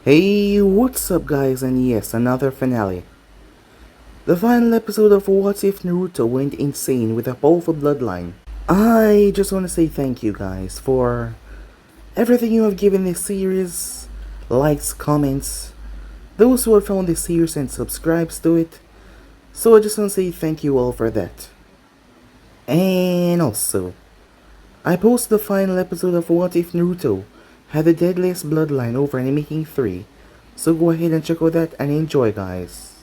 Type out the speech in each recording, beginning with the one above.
Hey, what's up guys, and yes, another finale. The final episode of What If Naruto went insane with a powerful bloodline. I just want to say thank you guys for everything you have given this series, likes, comments, those who have found this series and subscribes to it. So I just want to say thank you all for that. And also, I posted the final episode of What If Naruto had the deadliest bloodline over Anime King 3, so go ahead and check out that and enjoy guys.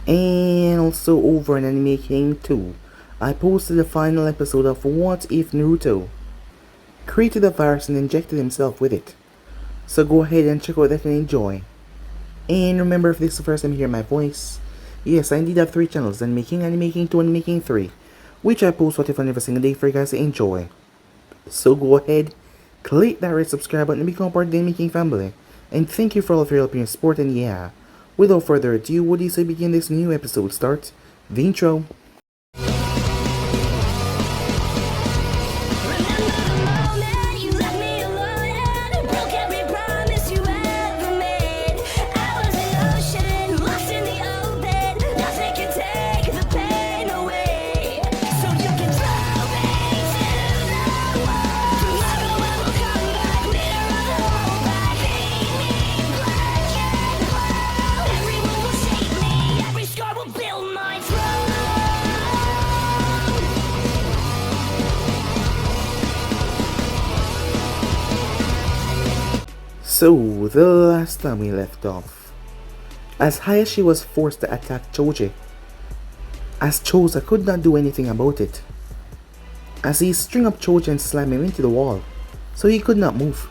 And also over in Anime King 2, I posted the final episode of What If Naruto created a virus and injected himself with it, so go ahead and check out that and enjoy. And remember, if this is the first time you hear my voice, yes, I indeed have 3 channels, Anime King 2, Anime King 3, which I post What If on every single day for you guys to enjoy. So go ahead, click that red subscribe button to become part of the Anime King family. And thank you for all of your help and your support, and yeah, without further ado, what do you say begin this new episode? Start the intro. So, the last time we left off, as Hayashi was forced to attack Choji, as Choza could not do anything about it, as he string up Choji and slam him into the wall, so he could not move.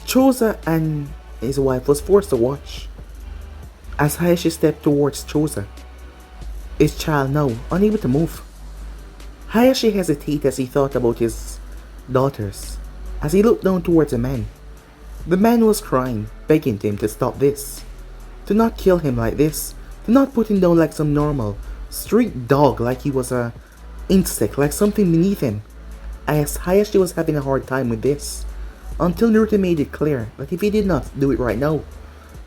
Choza and his wife was forced to watch, as Hayashi stepped towards Choza, his child now unable to move. Hayashi hesitated as he thought about his daughters, as he looked down towards the man. The man was crying, begging him to stop this, to not kill him like this, to not put him down like some normal street dog, like he was a insect, like something beneath him. As Hayashi was having a hard time with this, until Naruto made it clear that if he did not do it right now,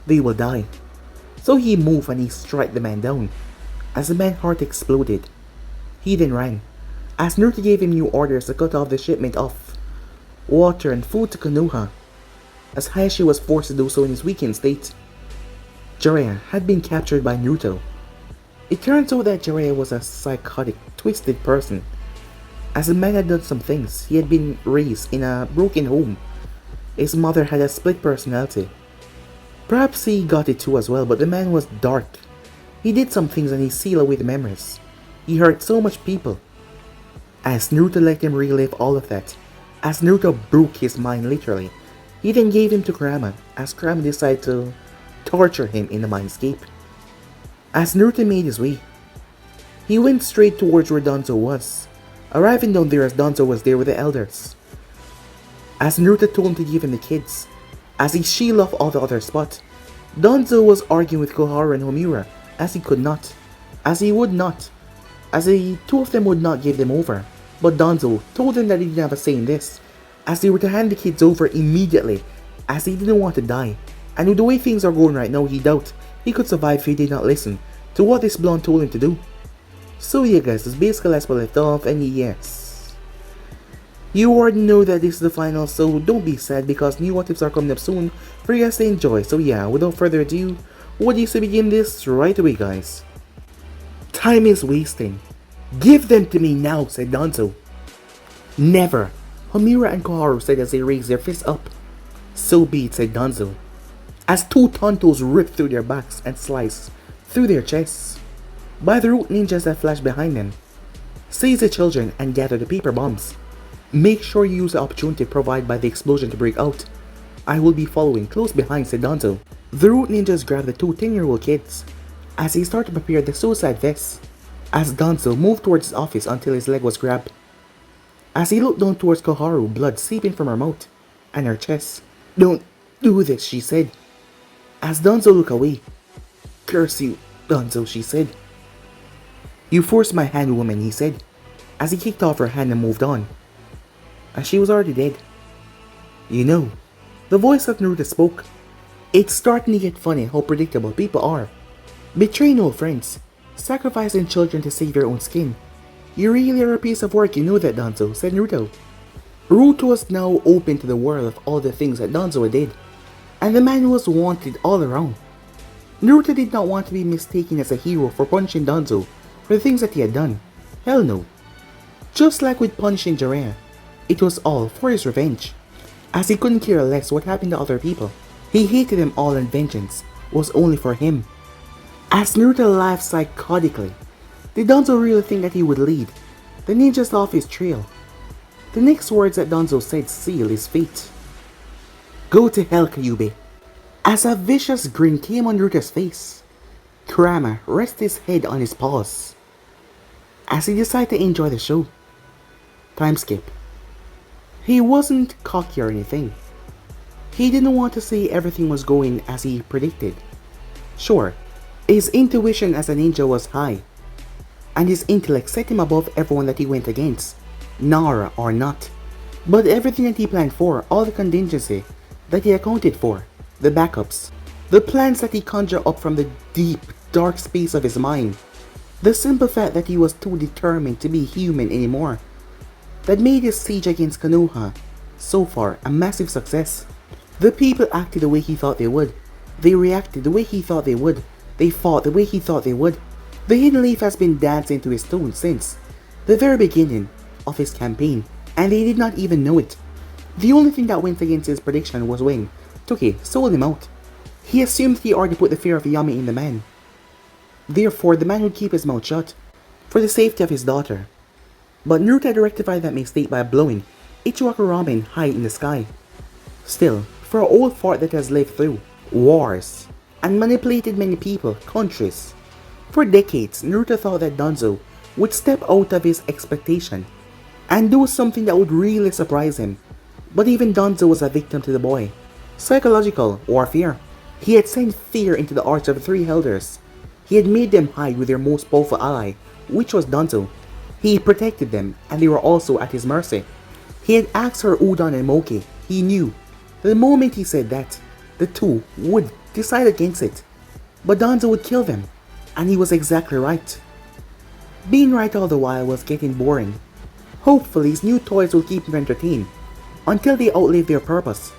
they will die. So he moved and he struck the man down. As the man's heart exploded, he then ran, as Naruto gave him new orders to cut off the shipment of water and food to Konoha, as Hayashi was forced to do so in his weakened state. Jiraiya had been captured by Naruto. It turns out that Jiraiya was a psychotic, twisted person. As the man had done some things, he had been raised in a broken home. His mother had a split personality. Perhaps he got it too as well, but the man was dark. He did some things and he sealed away the memories. He hurt so much people. As Naruto let him relive all of that, as Naruto broke his mind literally, he then gave him to Kurama, as Kurama decided to torture him in the mindscape. As Naruto made his way, he went straight towards where Danzo was, arriving down there as Danzo was there with the elders. As Naruto told him to give him the kids, as he shielded off all the other spots, Danzo was arguing with Konoha and Homura, as he could not, as he would not, as the two of them would not give them over, but Danzo told them that he didn't have a say in this, as they were to hand the kids over immediately, as he didn't want to die, and with the way things are going right now, he doubted he could survive if he did not listen to what this blonde told him to do. So yeah guys, that's basically as we left off, and yes, you already know that this is the final, so don't be sad because new what ifs are coming up soon for you guys to enjoy. So yeah, without further ado, what do you say begin this right away guys? Time is wasting. Give them to me now, said Danzo. Never. Homura and Koharu said as they raised their fists up. So be it, said Danzo, as 2 tontos ripped through their backs and sliced through their chests by the root ninjas that flashed behind them. Seize the children and gather the paper bombs. Make sure you use the opportunity provided by the explosion to break out. I will be following close behind, said Danzo. The root ninjas grabbed the 2 10-year-old kids as he started to prepare the suicide vests, as Danzo moved towards his office until his leg was grabbed. As he looked down towards Koharu, blood seeping from her mouth and her chest. Don't do this, she said. As Danzo looked away. Curse you, Danzo, she said. You forced my hand, woman, he said, as he kicked off her hand and moved on. As she was already dead. You know, the voice of Naruto spoke. It's starting to get funny how predictable people are. Betraying old friends, sacrificing children to save your own skin. You really are a piece of work, you know that, Danzo, said Naruto. Naruto was now open to the world of all the things that Danzo did, and the man was wanted all around. Naruto did not want to be mistaken as a hero for punishing Danzo for the things that he had done. Hell no. Just like with punishing Jiraiya, it was all for his revenge, as he couldn't care less what happened to other people. He hated them all and vengeance was only for him. As Naruto laughed psychotically, did Danzo really think that he would lead the ninjas off his trail? The next words that Danzo said sealed his fate. Go to hell, Kyuubi. As a vicious grin came on Naruto's face, Kurama rested his head on his paws as he decided to enjoy the show. Time skip. He wasn't cocky or anything. He didn't want to say everything was going as he predicted. Sure, his intuition as a ninja was high, and his intellect set him above everyone that he went against, Nara or not. But everything that he planned for, all the contingency that he accounted for, the backups, the plans that he conjured up from the deep, dark space of his mind, the simple fact that he was too determined to be human anymore, that made his siege against Konoha so far a massive success. The people acted the way he thought they would. They reacted the way he thought they would. They fought the way he thought they would. The hidden leaf has been dancing to his tune since the very beginning of his campaign, and they did not even know it. The only thing that went against his prediction was when Toki sold him out. He assumed he already put the fear of Yami in the man. Therefore, the man would keep his mouth shut for the safety of his daughter. But Naruto had rectified that mistake by blowing Ichiwaka Ramen high in the sky. Still, for an old fort that has lived through wars and manipulated many people, countries, for decades, Naruto thought that Danzo would step out of his expectation and do something that would really surprise him. But even Danzo was a victim to the boy. Psychological warfare. He had sent fear into the hearts of the three elders. He had made them hide with their most powerful ally, which was Danzo. He protected them, and they were also at his mercy. He had asked for Udon and Moki. He knew the moment he said that, the two would decide against it. But Danzo would kill them, and he was exactly right. Being right all the while was getting boring. Hopefully his new toys will keep him entertained until they outlive their purpose.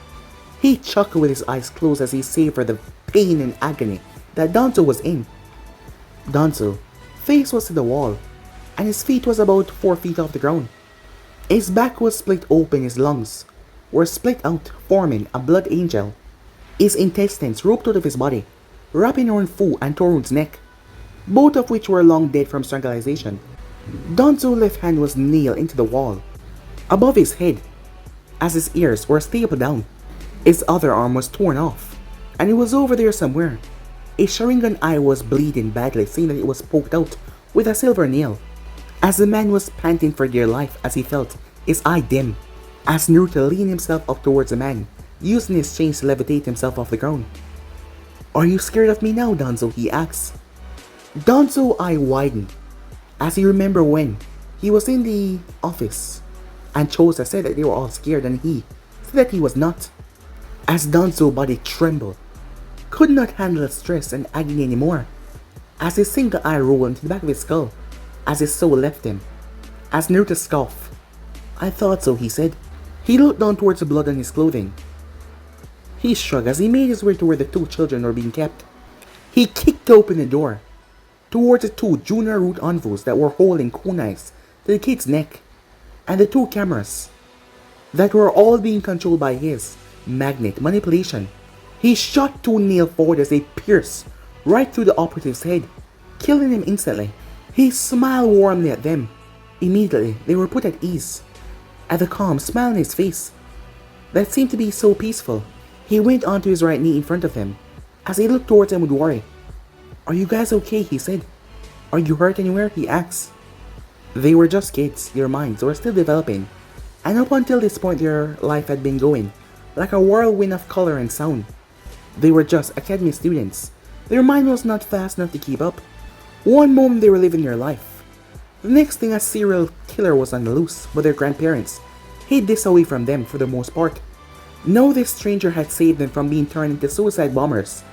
He chuckled with his eyes closed as he savored the pain and agony that Danzo was in. Danzo, face was to the wall, and his feet was about 4 feet off the ground. His back was split open, his lungs were split out, forming a blood angel. His intestines roped out of his body, wrapping around Fu and Torun's neck, both of which were long dead from strangulation. Danzo's left hand was nailed into the wall, above his head, as his ears were stapled down. His other arm was torn off, and it was over there somewhere. His Sharingan eye was bleeding badly, seeing that it was poked out with a silver nail. As the man was panting for dear life as he felt his eye dim, as Naruto leaned himself up towards the man, using his chains to levitate himself off the ground. Are you scared of me now, Danzo? He asked. Danzo's eye widened as he remembered when he was in the office and Chosa said that they were all scared and he said that he was not. As Danzo's body trembled, could not handle stress and agony anymore, as his single eye rolled into the back of his skull as his soul left him. As Naruto scoffed, I thought so, he said. He looked down towards the blood on his clothing. He shrugged as he made his way to where the two children were being kept. He kicked open the door towards the two junior root envoys that were holding kunais to the kid's neck, and the two cameras that were all being controlled by his magnet manipulation. He shot two nails forward as they pierced right through the operative's head, killing him instantly. He smiled warmly at them. Immediately, they were put at ease at the calm smile on his face that seemed to be so peaceful. He went onto his right knee in front of them as he looked towards them with worry. Are you guys okay? He said. Are you hurt anywhere? He asked. They were just kids. Their minds were still developing, and up until this point their life had been going like a whirlwind of color and sound. They were just academy students. Their mind was not fast enough to keep up. One moment they were living their life. The next thing, a serial killer was on the loose, but their grandparents hid this away from them for the most part. Now this stranger had saved them from being turned into suicide bombers,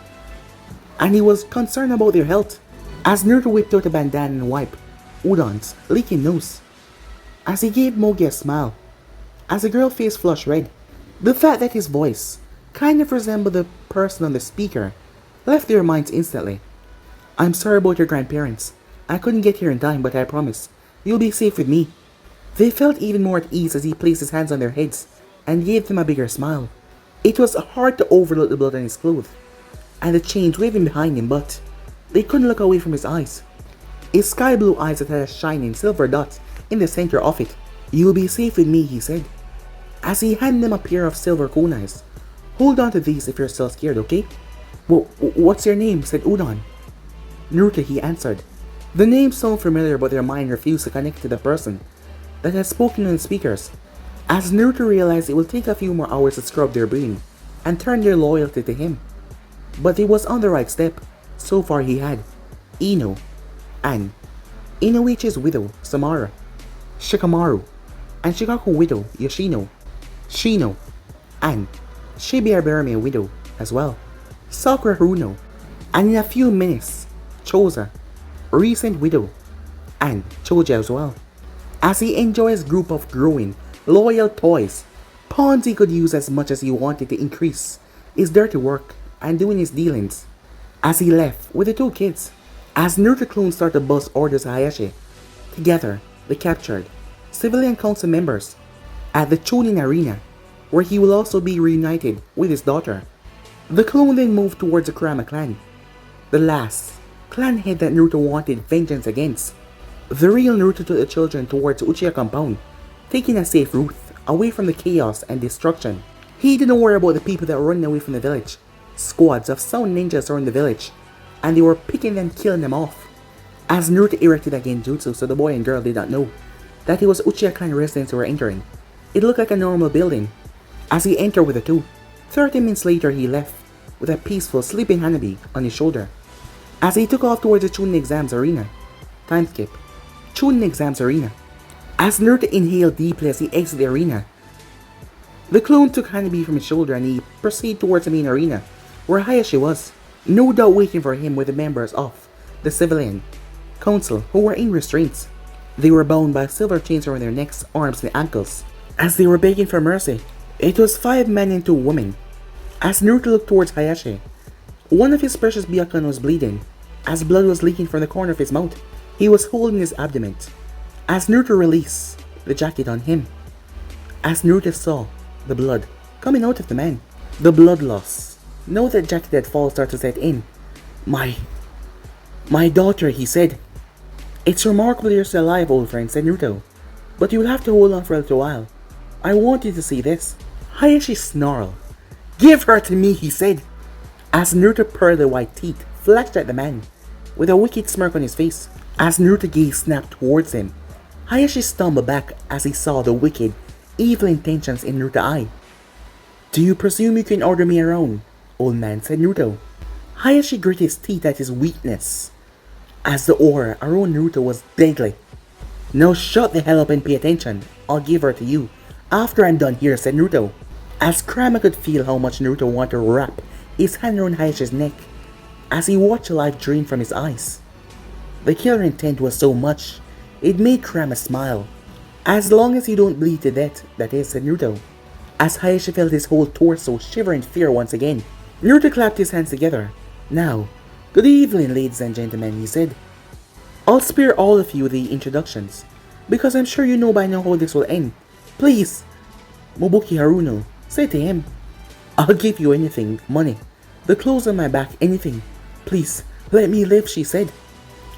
and he was concerned about their health. As Naruto whipped out a bandana and wiped Udon's leaking nose, as he gave Mogi a smile, as the girl's face flushed red. The fact that his voice kind of resembled the person on the speaker left their minds instantly. I'm sorry about your grandparents. I couldn't get here in time, but I promise, you'll be safe with me. They felt even more at ease as he placed his hands on their heads and gave them a bigger smile. It was hard to overlook the blood on his clothes and the chains waving behind him, but they couldn't look away from his eyes. His sky blue eyes that had a shining silver dot in the center of it. You'll be safe with me, he said, as he handed them a pair of silver kunais. Hold on to these if you're still scared, okay? What's your name? Said Udon. Naruto, he answered. The name sounded familiar, but their mind refused to connect to the person that had spoken in the speakers. As Naruto realized it would take a few more hours to scrub their brain and turn their loyalty to him. But he was on the right step. So far he had Ino, and Inoichi's widow, Samara, Shikamaru, and Shikaku widow, Yoshino, Shino, and Shibiya widow as well, Sakura Haruno, and in a few minutes, Choza, recent widow, and Choji as well. As he enjoyed his group of growing, loyal toys, pawns he could use as much as he wanted to increase his dirty work and doing his dealings. As he left with the two kids, as Naruto clones started to buzz orders to Hayashi, together they captured civilian council members at the Chunin Arena, where he will also be reunited with his daughter. The clone then moved towards the Kurama clan, the last clan head that Naruto wanted vengeance against. The real Naruto took the children towards Uchiha compound, taking a safe route away from the chaos and destruction. He didn't worry about the people that were running away from the village. Squads of sound ninjas were in the village, and they were picking them, killing them off. As Naruto erected a genjutsu, so the boy and girl did not know that it was Uchiha clan residents who were entering. It looked like a normal building. As he entered with the two, 30 minutes later he left with a peaceful sleeping Hanabi on his shoulder. As he took off towards the Chunin exams arena. Time skip. Chunin exams arena. As Naruto inhaled deeply as he exited the arena, the clone took Hanabi from his shoulder and he proceeded towards the main arena, where Hayashi was, no doubt waiting for him with the members of the civilian council who were in restraints. They were bound by silver chains around their necks, arms, and ankles, as they were begging for mercy. It was 5 men and 2 women. As Naruto looked towards Hayashi, one of his precious Byakugan was bleeding, as blood was leaking from the corner of his mouth. He was holding his abdomen. As Naruto released the jacket on him, as Naruto saw the blood coming out of the man, the blood loss. Now that jacket had fallen started to set in. My daughter, he said. It's remarkable you're still alive, old friend, said Naruto. But you'll have to hold on for a little while. I want you to see this. Hayashi snarled. Give her to me, he said. As Naruto pearled the white teeth, flashed at the man, with a wicked smirk on his face. As Naruto's gaze snapped towards him, Hayashi stumbled back as he saw the wicked, evil intentions in Naruto's eye. Do you presume you can order me around, old man, said Naruto. Hayashi gritted his teeth at his weakness, as the aura around Naruto was deadly. Now shut the hell up and pay attention. I'll give her to you after I'm done here, said Naruto. As Kurama could feel how much Naruto wanted to wrap his hand around Hayashi's neck, as he watched the light drain from his eyes. The killer intent was so much, it made Kurama smile. As long as you don't bleed to death, that is, said Naruto. As Hayashi felt his whole torso shiver in fear once again, Naruto clapped his hands together. Now, good evening, ladies and gentlemen, he said. I'll spare all of you the introductions, because I'm sure you know by now how this will end. Please, Mobuki Haruno said to him. I'll give you anything, money, the clothes on my back, anything. Please, let me live, she said.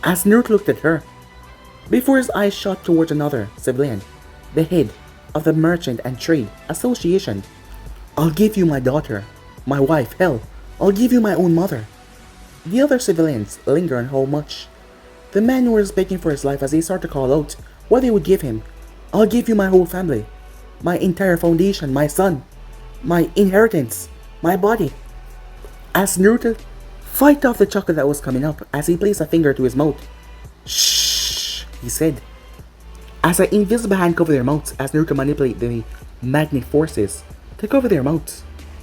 As Naruto looked at her, before his eyes shot towards another civilian, the head of the Merchant and Trade Association. I'll give you my daughter, my wife, hell, I'll give you my own mother. The other civilians linger on how much. The man who was begging for his life as they start to call out what they would give him. I'll give you my whole family, my entire foundation, my son, my inheritance, my body. As Naruto fight off the chocolate that was coming up as he placed a finger to his mouth. Shh, he said. As an invisible hand covered their mouths as Naruto manipulated the magnetic forces to cover their mouths.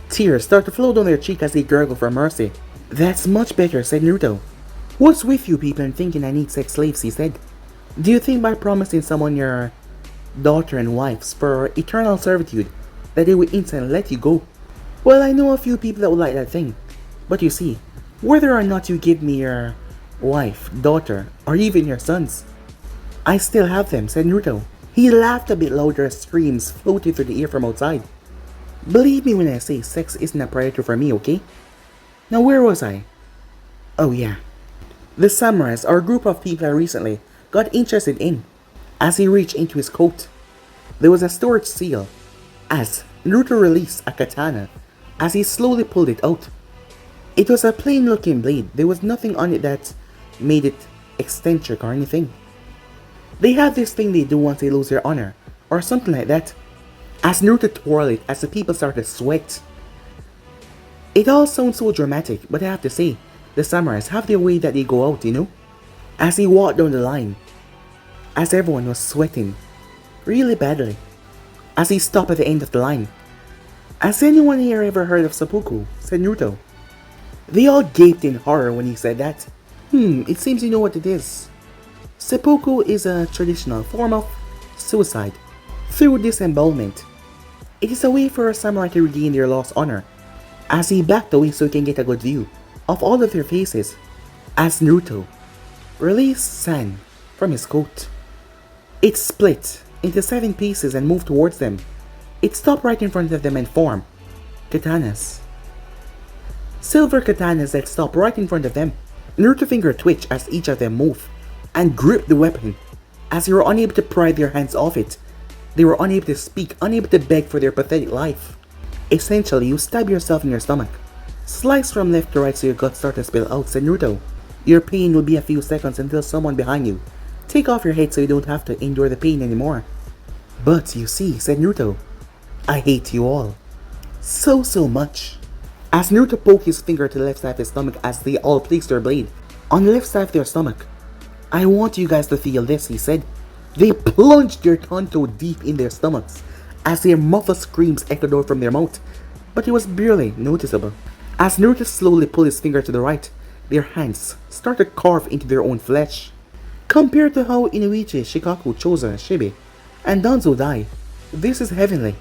Tears start to flow down their cheek as they gurgle for mercy. That's much better, said Naruto. What's with you people and thinking I need sex slaves, he said. Do you think by promising someone your daughter and wives for eternal servitude that they will instantly let you go? Well, I know a few people that would like that thing. But you see, whether or not you give me your wife, daughter, or even your sons, I still have them, said Naruto. He laughed a bit louder as screams floated through the air from outside. Believe me when I say sex isn't a priority for me, okay? Now where was I? Oh yeah. The samurais are a group of people I recently got interested in. As he reached into his coat, there was a storage seal. As Naruto released a katana, as he slowly pulled it out. It was a plain looking blade. There was nothing on it that made it eccentric or anything. They have this thing they do once they lose their honor, or something like that. As Naruto twirled it, as the people started to sweat. It all sounds so dramatic, but I have to say, the samurais have their way that they go out, you know? As he walked down the line, as everyone was sweating, really badly. As he stopped at the end of the line. Has anyone here ever heard of seppuku? Said Naruto. They all gaped in horror when he said that. It seems you know what it is. Seppuku is a traditional form of suicide through disembowelment. It is a way for a samurai to regain their lost honor. As he backed away so he can get a good view of all of their faces, as Naruto released sand from his coat. It split into 7 pieces and moved towards them. It stopped right in front of them and formed katanas. Silver katanas that stopped right in front of them. Naruto's finger twitched as each of them moved and gripped the weapon. As they were unable to pry their hands off it, they were unable to speak, unable to beg for their pathetic life. Essentially, you stab yourself in your stomach. Slice from left to right so your guts start to spill out, said Naruto. Your pain will be a few seconds until someone behind you take off your head so you don't have to endure the pain anymore. But you see, said Naruto, I hate you all. So much. As Naruto poked his finger to the left side of his stomach as they all placed their blade on the left side of their stomach. I want you guys to feel this, he said. They plunged their tonto deep in their stomachs as their muffled screams echoed out from their mouth, but it was barely noticeable. As Naruto slowly pulled his finger to the right, their hands started to carve into their own flesh. Compared to how Inuichi, Shikaku, Choza, Shibi, and Danzo die, this is heavenly.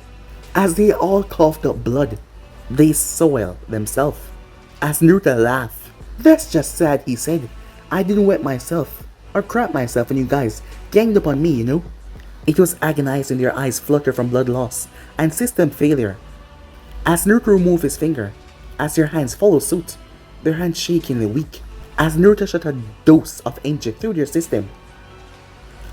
As they all coughed up blood, they soiled themselves. As Naruto laughed, that's just sad, he said. I didn't wet myself or crap myself when you guys ganged up on me, you know. It was agonizing, their eyes fluttered from blood loss and system failure. As Naruto removed his finger, as their hands followed suit, their hands shaking and weak, as Naruto shot a dose of energy through their system.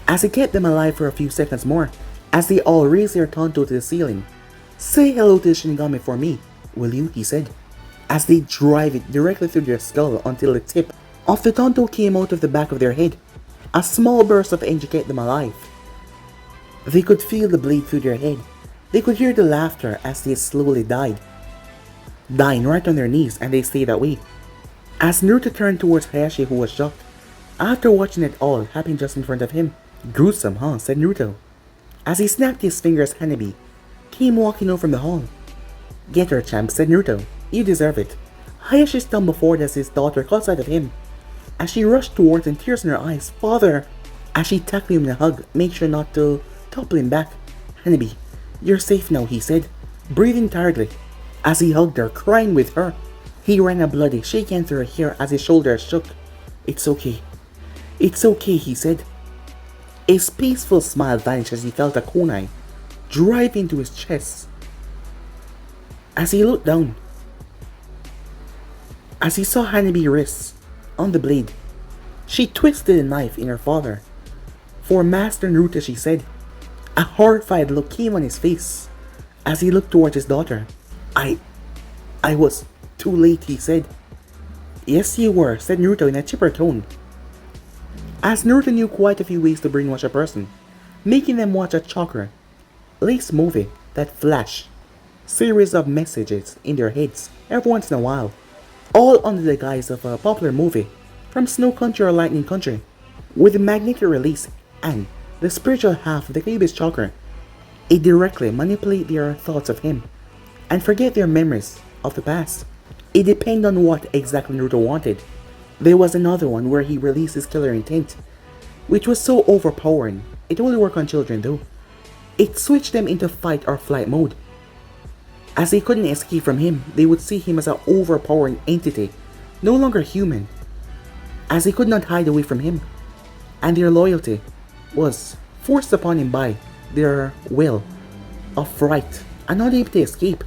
As he kept them alive for a few seconds more, as they all raised their tonto to the ceiling. Say hello to the Shinigami for me, will you, he said, as they drive it directly through their skull until the tip of the tonto came out of the back of their head. A small burst of energy kept them alive. They could feel the bleed through their head. They could hear the laughter as they slowly died, dying right on their knees, and they stayed that way. As Naruto turned towards Hayashi, who was shocked after watching it all happen just in front of him. Gruesome, huh? Said Naruto. As he snapped his fingers, Hanabi came walking out from the hall. Get her, champ, said Naruto. You deserve it. Hayashi stumbled forward as his daughter caught sight of him. As she rushed towards him, tears in her eyes. Father! As she tackled him in a hug, make sure not to topple him back. Hanabi, you're safe now, he said, breathing tiredly. As he hugged her, crying with her, he ran a bloody, shaky hand through her hair as his shoulders shook. It's okay. It's okay, he said. His peaceful smile vanished as he felt a kunai drive into his chest. As he looked down, as he saw Hanabi's wrists on the blade, she twisted the knife in her father. For Master Naruto, she said. A horrified look came on his face as he looked towards his daughter. I was too late, he said. Yes, you were, said Naruto in a chipper tone. As Naruto knew quite a few ways to brainwash a person, making them watch a chakra lace movie that flash series of messages in their heads every once in a while, all under the guise of a popular movie from Snow Country or Lightning Country. With the magnetic release and the spiritual half of the Kyuubi's chakra, it directly manipulates their thoughts of him and forget their memories of the past. It depended on what exactly Naruto wanted. There was another one where he released his killer intent, which was so overpowering. It only worked on children though. It switched them into fight or flight mode. As they couldn't escape from him, they would see him as an overpowering entity, no longer human, as they could not hide away from him, and their loyalty was forced upon him by their will of fright and not able to escape,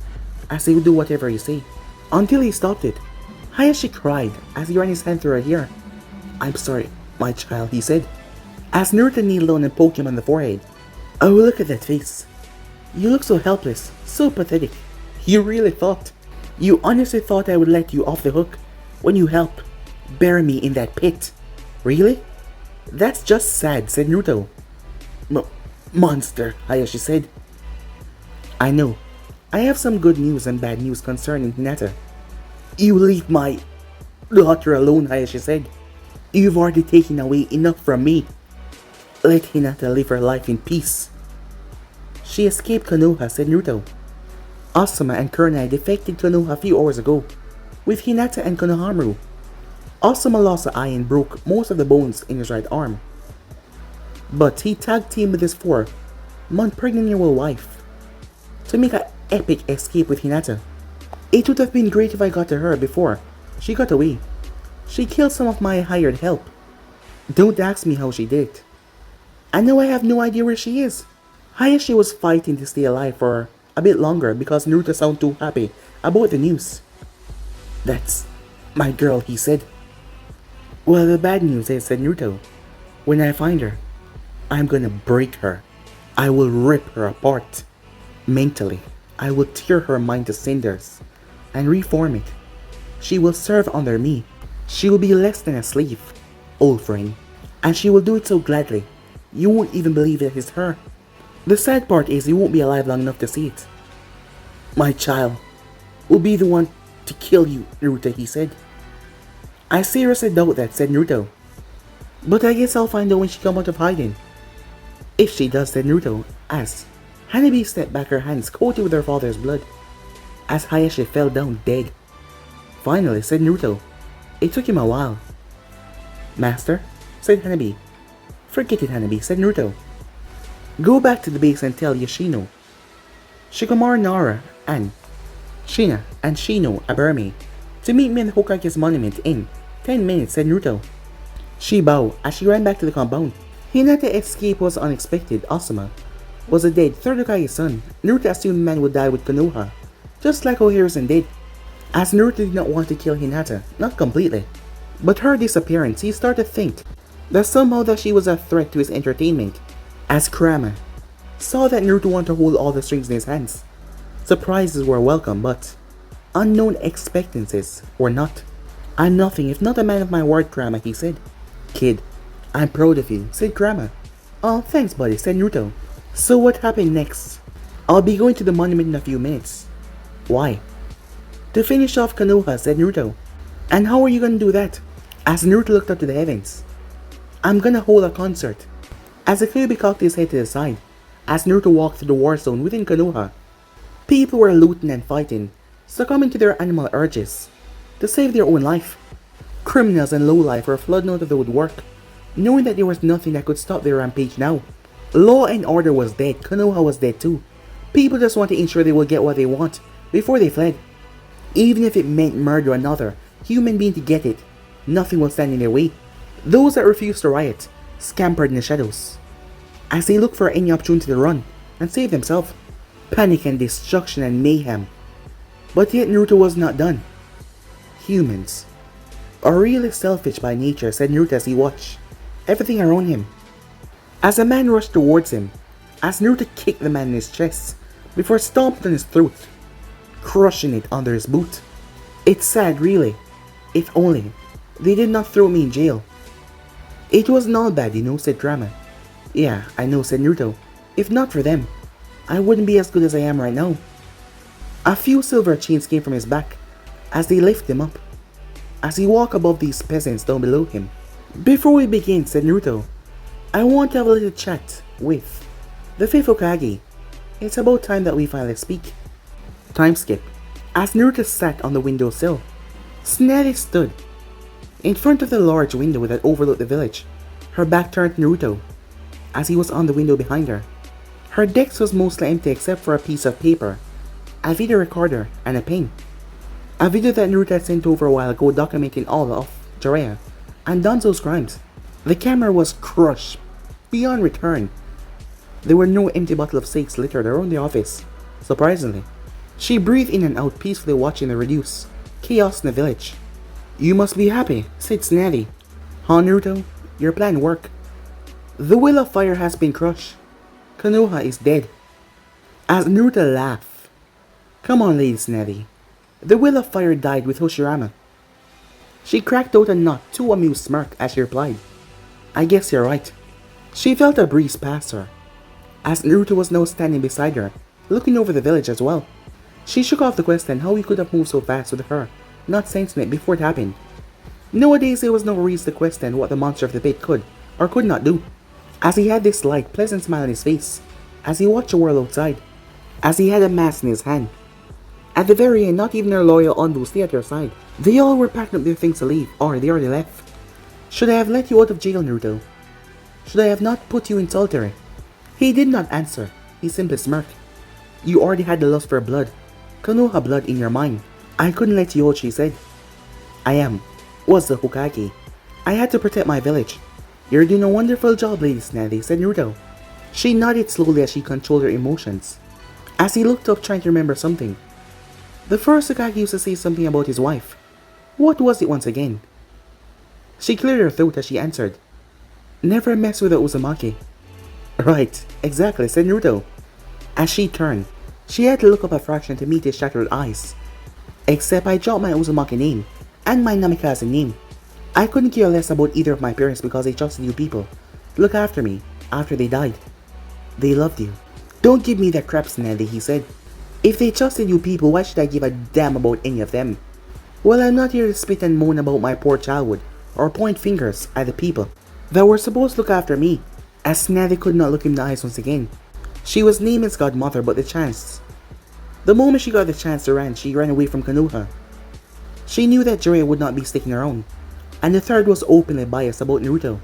as they would do whatever he say, until he stopped it. Hayashi cried as he ran his hand through her hair. "I'm sorry, my child," he said, as Naruto kneeled down and poked him on the forehead. "Oh, look at that face. You look so helpless, so pathetic. You honestly thought I would let you off the hook when you helped bury me in that pit? Really? That's just sad," said Naruto. Monster," Hayashi said. "I know. I have some good news and bad news concerning Hinata." "You leave my daughter alone," Hayashi said. "You've already taken away enough from me. Let Hinata live her life in peace." "She escaped Konoha," said Naruto. "Asuma and Kurenai defected Konoha a few hours ago, with Hinata and Konohamaru. Asuma lost an eye and broke most of the bones in his right arm. But he tag teamed with his 4-month pregnant-year-old wife to make an epic escape with Hinata. It would have been great if I got to her before she got away. She killed some of my hired help. Don't ask me how she did it. And now I have no idea where she is." Hayashi was fighting to stay alive for a bit longer because Naruto sounded too happy about the news. "That's my girl," he said. "Well, the bad news is," said Naruto, "when I find her, I'm gonna break her. I will rip her apart. Mentally, I will tear her mind to cinders and reform it. She will serve under me. She will be less than a slave, old friend. And she will do it so gladly, you won't even believe it is her. The sad part is you won't be alive long enough to see it. My child will be the one to kill you, Naruto," he said. "I seriously doubt that," said Naruto. "But I guess I'll find out when she comes out of hiding." "If she does," said Naruto, as Hanabi stepped back, her hands coated with her father's blood, as Hayashi fell down dead. "Finally," said Naruto. "It took him a while." "Master," said Hanabi. "Forget it, Hanabi," said Naruto. "Go back to the base and tell Yoshino, Shikamaru Nara, and Shino Aburame to meet me in the Hokage's monument in 10 minutes," said Naruto. She bowed as she ran back to the compound. Hinata's escape was unexpected. Asuma was a dead third Hokage's son. Naruto assumed the man would die with Konoha, just like how Hiruzen did, as Naruto did not want to kill Hinata, not completely. But her disappearance, he started to think that somehow that she was a threat to his entertainment, as Kurama saw that Naruto wanted to hold all the strings in his hands. Surprises were welcome, but unknown expectancies were not. "I'm nothing if not a man of my word, Kurama," he said. "Kid, I'm proud of you," said Kurama. "Oh, thanks, buddy," said Naruto. "So what happened next?" "I'll be going to the monument in a few minutes." "Why?" "To finish off Konoha," said Naruto. "And how are you gonna do that?" As Naruto looked up to the heavens. "I'm gonna hold a concert." As Kyuubi cocked his head to the side, as Naruto walked through the war zone within Konoha, people were looting and fighting, succumbing to their animal urges to save their own life. Criminals and lowlife were flooding out of the woodwork, knowing that there was nothing that could stop their rampage now. Law and order was dead. Konoha was dead too. People just want to ensure they will get what they want before they fled. Even if it meant murder another human being to get it, nothing will stand in their way. Those that refused to riot scampered in the shadows, as they looked for any opportunity to run and save themselves. Panic and destruction and mayhem. But yet Naruto was not done. Humans are really selfish by nature, said Naruto as he watched everything around him. As a man rushed towards him, as Naruto kicked the man in his chest before stomping on his throat, crushing it under his boot. It's sad, really. If only they did not throw me in jail. It wasn't all bad, you know, said Kurama. Yeah, I know, said Naruto. If not for them, I wouldn't be as good as I am right now. A few silver chains came from his back as they lifted him up, as he walked above these peasants down below him. Before we begin, said Naruto, I want to have a little chat with the 5th Hokage. It's about time that we finally speak. Time skip. As Naruto sat on the windowsill, Tsunade stood in front of the large window that overlooked the village, her back turned to Naruto, as he was on the window behind her. Her desk was mostly empty except for a piece of paper, a video recorder, and a pen. A video that Naruto had sent over a while ago documenting all of Jiraiya and Danzo's crimes. The camera was crushed beyond return. There were no empty bottles of stakes littered around the office. Surprisingly, she breathed in and out peacefully watching the reduced chaos in the village. "You must be happy," said Tsunade. "Huh, Naruto? Your plan worked. The will of fire has been crushed. Konoha is dead." As Naruto laughed, "Come on, Lady Tsunade. The will of fire died with Hoshirama." She cracked out a not too amused smirk as she replied, "I guess you're right." She felt a breeze pass her, as Naruto was now standing beside her, looking over the village as well. She shook off the question how he could have moved so fast with her not sensing it before it happened. Nowadays there was no reason to question what the monster of the pit could or could not do, as he had this light, pleasant smile on his face as he watched the world outside, as he had a mask in his hand. At the very end, not even her loyal Onbu stayed at her side. They all were packing up their things to leave, or they already left. "Should I have let you out of jail, Naruto? Should I have not put you in solitary?" He did not answer. He simply smirked. "You already had the lust for blood, Konoha blood, in your mind. I couldn't let you out," she said. "I was the Hokage. I had to protect my village." "You're doing a wonderful job, Lady Tsunade," said Naruto. She nodded slowly as she controlled her emotions, as he looked up trying to remember something. The first Hokage used to say something about his wife. What was it once again? She cleared her throat as she answered, "Never mess with the Uzumaki." "Right, exactly," said Naruto. As she turned, she had to look up a fraction to meet his shattered eyes. "Except I dropped my Uzumaki name and my Namikaze name. I couldn't care less about either of my parents because they trusted you people to look after me after they died. They loved you." "Don't give me that crap, Tsunade," he said. "If they trusted you people, why should I give a damn about any of them?" "Well, I'm not here to spit and moan about my poor childhood or point fingers at the people that were supposed to look after me." As Tsunade could not look him in the eyes once again. She was Neiman's godmother, but the moment she got the chance to run, she ran away from Konoha. She knew that Jiraiya would not be sticking around, and the third was openly biased about Naruto.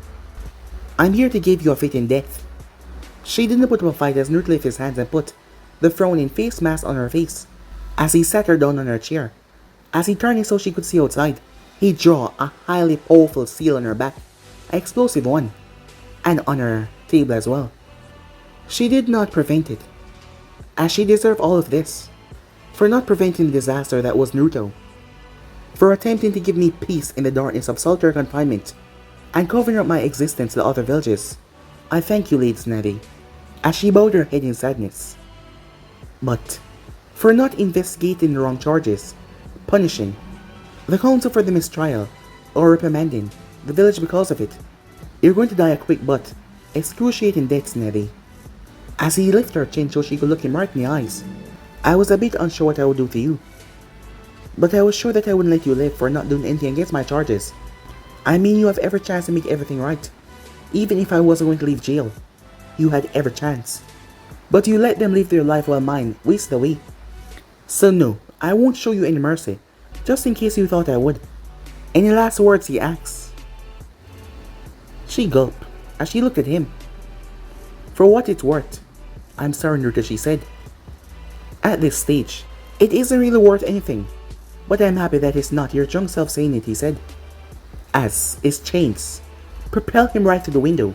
"I'm here to give you a fitting death." She didn't put up a fight as Naruto lifted his hands and put the frowning face mask on her face, as he sat her down on her chair. As he turned it so she could see outside, he drew a highly powerful seal on her back, an explosive one, and on her table as well. She did not prevent it, as she deserved all of this, for not preventing the disaster that was Naruto, for attempting to give me peace in the darkness of solitary confinement, and covering up my existence to the other villages. I thank you, Lady Tsunade, as she bowed her head in sadness. But for not investigating the wrong charges, punishing the council for the mistrial, or reprimanding the village because of it, you're going to die a quick but excruciating death, Tsunade. As he lifted her chin so she could look him right in the eyes. I was a bit unsure what I would do to you, but I was sure that I wouldn't let you live for not doing anything against my charges. I mean, you have every chance to make everything right. Even if I wasn't going to leave jail, you had every chance. But you let them live their life while mine wasted away. So no, I won't show you any mercy, just in case you thought I would. Any last words, he asks. She gulped as she looked at him. For what it's worth, I'm sorry, Naruto, she said. At this stage, it isn't really worth anything, but I'm happy that it's not your drunk self saying it, he said. As his chains propelled him right to the window,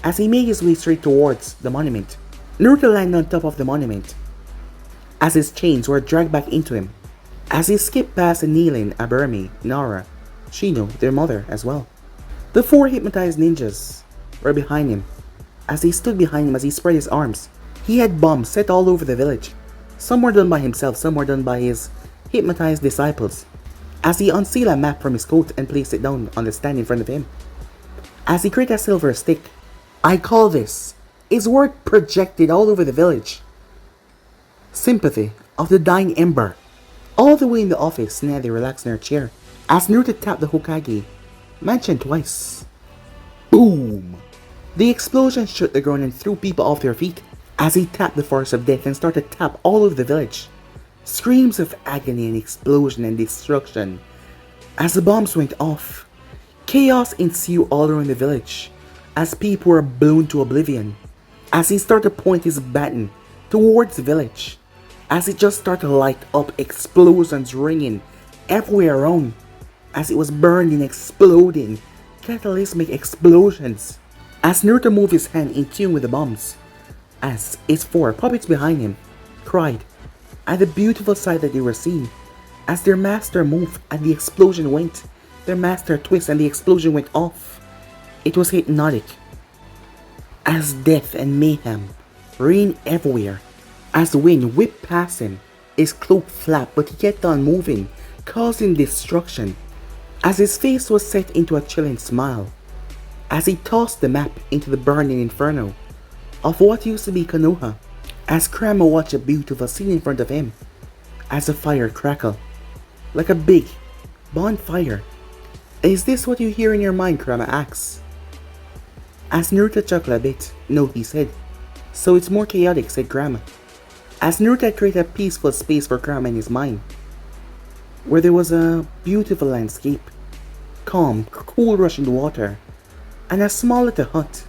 as he made his way straight towards the monument. Naruto landed on top of the monument, as his chains were dragged back into him, as he skipped past Anilin, Aburami, Nara, Shino, their mother as well. The four hypnotized ninjas were behind him, as he stood behind him as he spread his arms. He had bombs set all over the village. Some were done by himself, some were done by his hypnotized disciples. As he unsealed a map from his coat and placed it down on the stand in front of him. As he created a silver stick. I call this, his word projected all over the village. Sympathy of the dying ember. All the way in the office, Tsunade relaxed in her chair, as Naruto tapped the Hokage mansion twice. Boom! The explosion shook the ground and threw people off their feet, as he tapped the force of death and started to tap all over the village. Screams of agony and explosion and destruction. As the bombs went off, chaos ensued all around the village as people were blown to oblivion. As he started to point his baton towards the village, as it just started to light up, explosions ringing everywhere around, as it was burning, exploding, cataclysmic explosions. As Naruto moved his hand in tune with the bombs, as his four puppets behind him cried at the beautiful sight that they were seeing, as their master moved and the explosion went, their master twist and the explosion went off. It was hypnotic. As death and mayhem reigned everywhere, as the wind whipped past him, his cloak flapped but he kept on moving, causing destruction, as his face was set into a chilling smile, as he tossed the map into the burning inferno of what used to be Konoha, as Kurama watched a beautiful scene in front of him, as the fire crackled like a big bonfire. Is this what you hear in your mind? Kurama asks. As Naruto chuckled a bit. No, he said. So it's more chaotic, said Kurama. As Naruto created a peaceful space for Kurama in his mind, where there was a beautiful landscape, calm, cool rushing water, and a small little hut.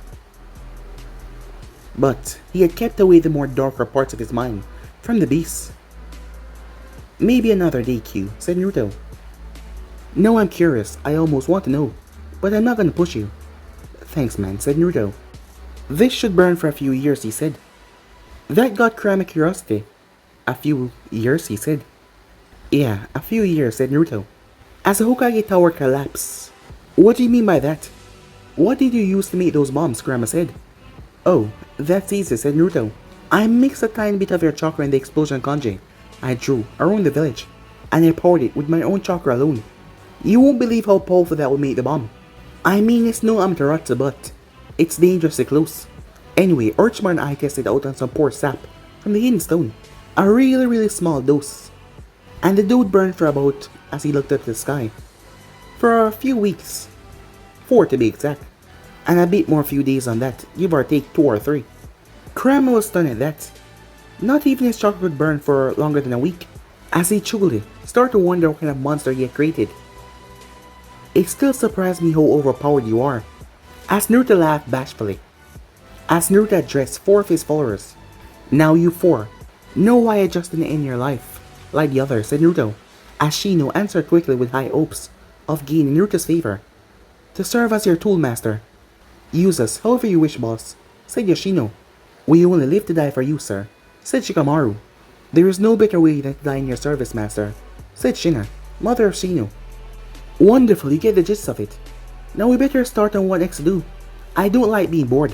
But he had kept away the more darker parts of his mind from the beast. Maybe another day, Q, said Naruto. No, I'm curious. I almost want to know, but I'm not gonna push you. Thanks, man, said Naruto. This should burn for a few years, he said. That got Kurama curiosity. A few years, he said. Yeah, a few years, said Naruto. As the Hokage tower collapsed. What do you mean by that? What did you use to make those bombs? Kurama said. Oh, that's easy, said Naruto. I mixed a tiny bit of your chakra in the explosion kanji I drew around the village, and I poured it with my own chakra alone. You won't believe how powerful that would make the bomb. I mean, it's no Amaterasu, but it's dangerously close. Anyway, Orochimaru and I tested out on some poor sap from the hidden stone. A really small dose. And the dude burned for about, as he looked up at the sky, for a few weeks. 4 to be exact. And a bit more few days on that, give or take 2 or 3. Kurama was stunned at that. Not even his chakra could burn for longer than a week. As he truly started to wonder what kind of monster he had created. It still surprised me how overpowered you are. As Naruto laughed bashfully. As Naruto addressed 4 of his followers. Now you 4 know why I just didn't end your life like the others, said Naruto. As Shino answered quickly with high hopes of gaining Naruto's favor. To serve as your tool master. Use us however you wish, boss, said Yoshino. We only live to die for you, sir, said Shikamaru. There is no better way than to die in your service, master, said Shina, mother of Shino. Wonderful, you get the gist of it. Now we better start on what next to do. I don't like being bored.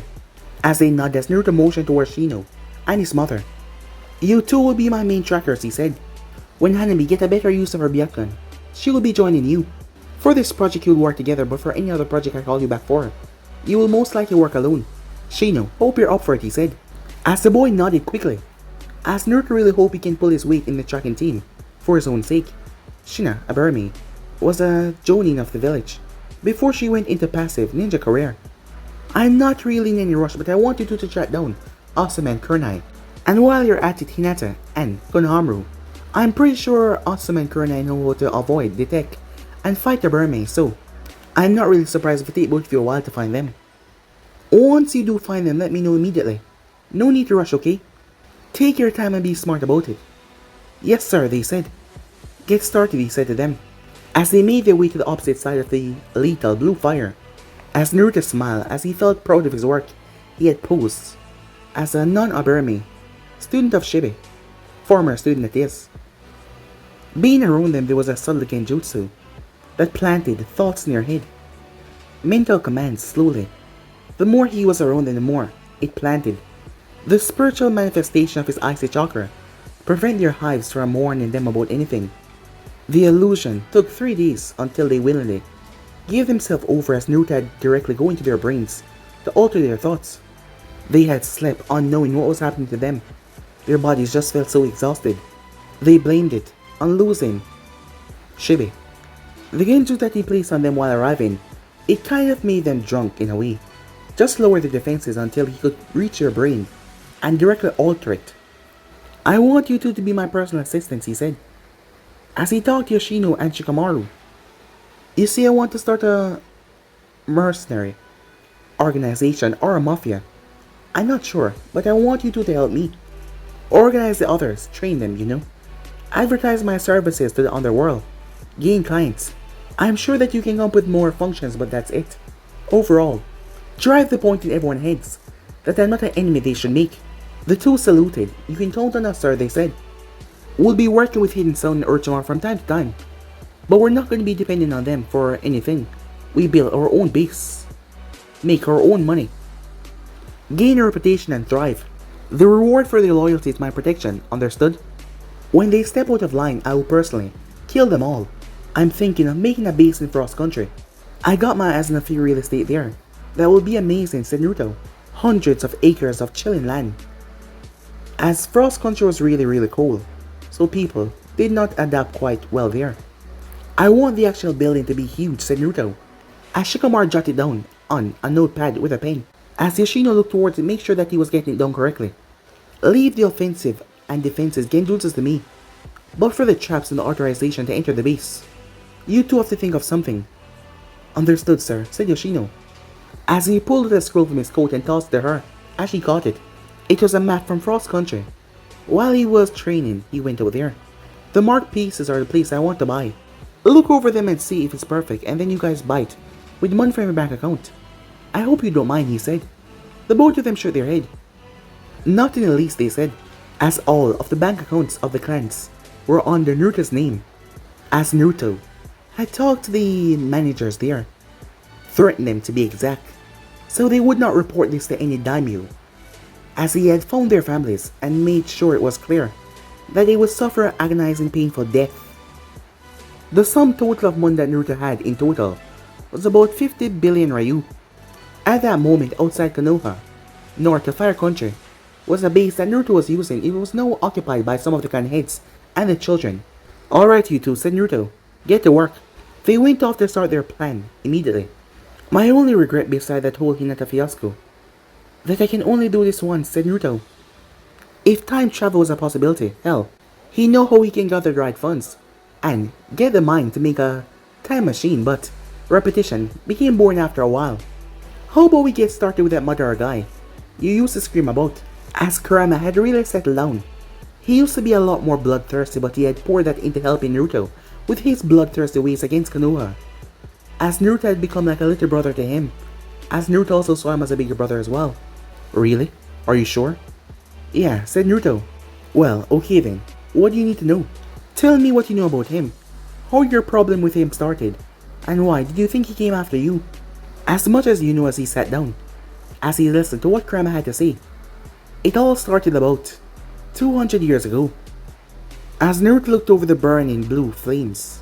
As they nodded as Naruto motioned towards Shino and his mother. You two will be my main trackers, he said. When Hanami get a better use of her Byakugan, she will be joining you. For this project you'll work together, but for any other project I call you back for, you will most likely work alone. Shino, hope you're up for it, he said. As the boy nodded quickly. As Naruto really hope he can pull his weight in the tracking team, for his own sake. Shina, a Burmese, was a jonin of the village, before she went into passive ninja career. I'm not really in any rush, but I want you two to track down Asuma and Kurenai. And while you're at it, Hinata and Konohamaru, I'm pretty sure Asuma and Kurenai know how to avoid, detect, and fight the Burmese, so I'm not really surprised if it takes both of you a while to find them. Once you do find them, let me know immediately. No need to rush, okay? Take your time and be smart about it. Yes, sir, they said. Get started, he said to them, as they made their way to the opposite side of the lethal blue fire. As Naruto smiled as he felt proud of his work he had posed as a non-Aburame student of Shibi, former student that is. Being around them, there was a subtle genjutsu that planted thoughts in your head. Mental commands slowly. The more he was around them, the more it planted. The spiritual manifestation of his icy chakra prevent their hives from warning them about anything. The illusion took 3 days until they willingly gave themselves over as Naruto had directly go into their brains to alter their thoughts. They had slept unknowing what was happening to them. Their bodies just felt so exhausted. They blamed it on losing Shibi. The genjutsu that he placed on them while arriving, it kind of made them drunk in a way. Just lower their defenses until he could reach their brain and directly alter it. I want you two to be my personal assistants, he said, as he talked to Yoshino and Shikamaru. You see, I want to start a mercenary organization or a mafia. I'm not sure, but I want you two to help me. Organize the others, train them, you know. Advertise my services to the underworld. Gain clients. I'm sure that you can come up with more functions, but that's it. Overall, drive the point in everyone's heads that I'm not an enemy they should make. The two saluted. You can count on us, sir, they said. We'll be working with Hidden Sun and Urchamar from time to time, but we're not going to be dependent on them for anything. We build our own base, make our own money, gain a reputation and thrive. The reward for their loyalty is my protection, understood? When they step out of line, I will personally kill them all. I'm thinking of making a base in Frost Country. I got my eyes on a few real estate there. That will be amazing, said Naruto. Hundreds of acres of chilling land. As Frost Country was really cold, so people did not adapt quite well there. I want the actual building to be huge, said Naruto, as Shikamaru jotted down on a notepad with a pen, as Yoshino looked towards it to make sure that he was getting it done correctly. Leave the offensive and defenses genjutsus to me, but for the traps and the authorization to enter the base, you two have to think of something. Understood, sir, said Yoshino, as he pulled out a scroll from his coat and tossed it to her. As she caught it, it was a map from Frost Country. While he was training, he went out there. The marked pieces are the place I want to buy. Look over them and see if it's perfect, and then you guys bite, with money from your bank account. I hope you don't mind, he said. The both of them shook their head. Not in the least, they said, as all of the bank accounts of the clans were under Naruto's name, as Naruto had talked to the managers there, threatened them to be exact, so they would not report this to any daimyo, as he had found their families and made sure it was clear that they would suffer agonizing painful death. The sum total of money that Naruto had in total was about 50 billion Ryu. At that moment, outside Konoha, north of Fire Country, was a base that Naruto was using. It was now occupied by some of the clan heads and the children. Alright you two, said Naruto, get to work. They went off to start their plan immediately. My only regret beside that whole Hinata fiasco, that I can only do this once, said Naruto. If time travel was a possibility, hell, he know how he can gather the right funds and get the mind to make a time machine, but repetition became born after a while. How about we get started with that Madara guy you used to scream about? As Kurama had really settled down. He used to be a lot more bloodthirsty, but he had poured that into helping Naruto with his bloodthirsty ways against Konoha. As Naruto had become like a little brother to him, as Naruto also saw him as a bigger brother as well. Really? Are you sure? Yeah, said Naruto. Well, okay then. What do you need to know? Tell me what you know about him. How your problem with him started, and why did you think he came after you? As much as you know, as he sat down, as he listened to what Kurama had to say. It all started about 200 years ago, as Naruto looked over the burning blue flames.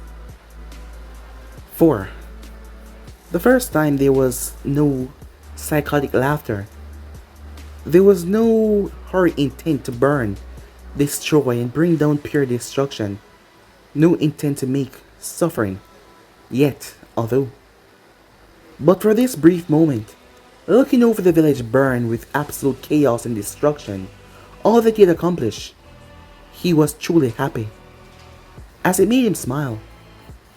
4. The first time there was no psychotic laughter. There was no hurried intent to burn, destroy, and bring down pure destruction. No intent to make suffering. Yet, although. But for this brief moment, looking over the village burn with absolute chaos and destruction, all that he had accomplished, he was truly happy, as it made him smile.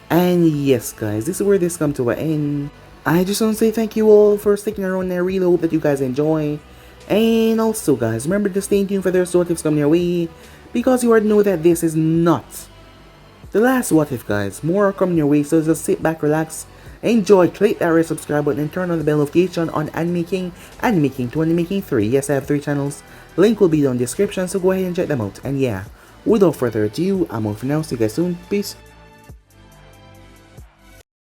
And yes guys, this is where this comes to an end. I just want to say thank you all for sticking around, and I really hope that you guys enjoy. And also guys, remember to stay tuned for their what ifs coming your way, because you already know that this is not the last what if guys. More are coming your way, so just sit back, relax, enjoy, click that red subscribe button, and turn on the bell notification on Anime King, Anime King 2, Anime King 3. Yes, I have 3 channels. Link will be down in the description, so go ahead and check them out. And yeah, without further ado, I'm out for now. See you guys soon. Peace.